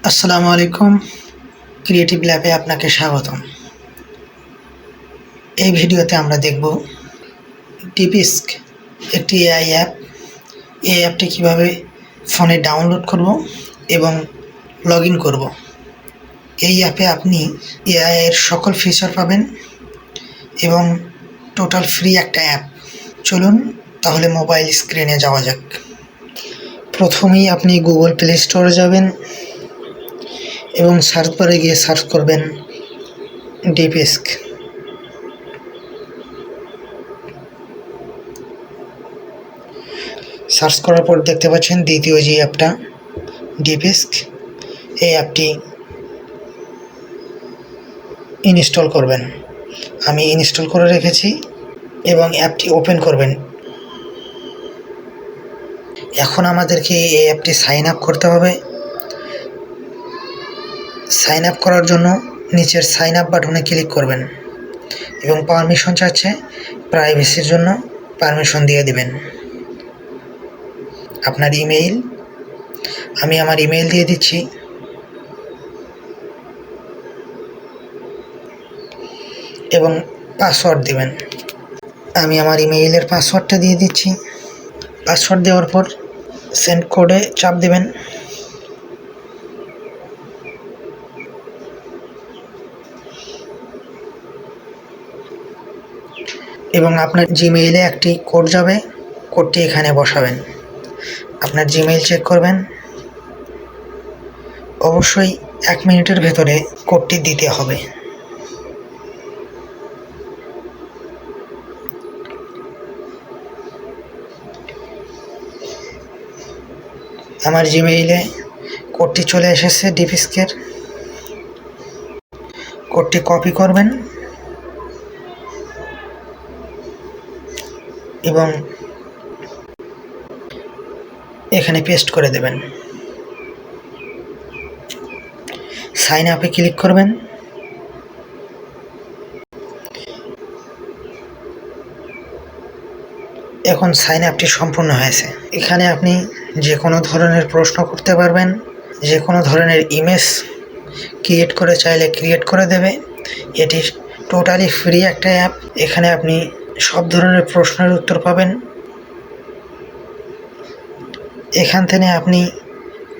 আসসালামু আলাইকুম। ক্রিয়েটিভ ল্যাবে আপনাকে স্বাগতম। এই ভিডিওতে আমরা দেখব ডিপিস্ক একটি এআই অ্যাপ। এই অ্যাপটি কীভাবে ফোনে ডাউনলোড করব এবং লগ ইন করব। এই অ্যাপে আপনি এআই এর সকল ফিচার পাবেন এবং টোটাল ফ্রি একটা অ্যাপ। চলুন তাহলে মোবাইল স্ক্রিনে যাওয়া যাক। প্রথমেই আপনি গুগল প্লে স্টোরে যাবেন এবং সার্চ বারে গিয়ে সার্চ করবেন ডিপিস্ক। সার্চ করার পর দেখতে পাচ্ছেন দ্বিতীয় যে অ্যাপটা ডিপিস্ক, এই অ্যাপটি ইনস্টল করবেন। আমি ইনস্টল করে রেখেছি এবং অ্যাপটি ওপেন করবেন। এখন আমাদেরকে এই অ্যাপটি সাইন আপ করতে হবে। সাইন আপ করার জন্য নিচের সাইন আপ বাটনে ক্লিক করবেন এবং পারমিশন চাচ্ছে, প্রাইভেসির জন্য পারমিশন দিয়ে দিবেন। আপনার ইমেইল, আমি আমার ইমেইল দিয়ে দিচ্ছি এবং পাসওয়ার্ড দিবেন। আমি আমার ইমেইলের পাসওয়ার্ডটা দিয়ে দিচ্ছি। পাসওয়ার্ড দেওয়ার পর সেন্ড কোডে চাপ দেবেন এবং আপনার জিমেইলে একটি কোড যাবে, কোডটি এখানে বসাবেন। আপনার জিমেইল চেক করবেন, অবশ্যই 1 মিনিটের ভেতরে কোডটি দিতে হবে। আমার জিমেইলে কোডটি চলে এসেছে ডিপিস্কের। কোডটি কপি করবেন এবং এখানে পেস্ট করে দেবেন। সাইন আপে ক্লিক করবেন। এখন সাইন আপটি সম্পূর্ণ হয়েছে। এখানে আপনি যে কোনো ধরনের প্রশ্ন করতে পারবেন, যে কোনো ধরনের ইমেজ ক্রিয়েট করে চাইলে ক্রিয়েট করে দেবে। এটি টোটালি ফ্রি একটা অ্যাপ। এখানে আপনি সব ধরনের প্রশ্নের উত্তর পাবেন। এখান থেকে আপনি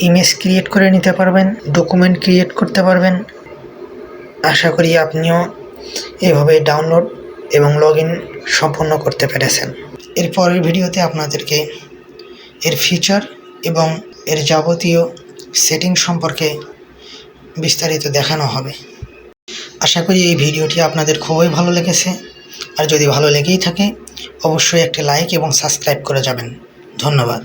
ইমেজ ক্রিয়েট করে নিতে পারবেন, ডকুমেন্ট ক্রিয়েট করতে পারবেন। আশা করি আপনিও এভাবে ডাউনলোড এবং লগ ইন সম্পন্ন করতে পেরেছেন। এর পরের ভিডিওতে আপনাদেরকে এর ফিচার এবং এর যাবতীয় সেটিং সম্পর্কে বিস্তারিত দেখানো হবে। আশা করি এই ভিডিওটি আপনাদের খুবই ভালো লেগেছে। আর যদি ভালো লেগেই থাকে অবশ্যই একটি লাইক এবং সাবস্ক্রাইব করে যাবেন। ধন্যবাদ।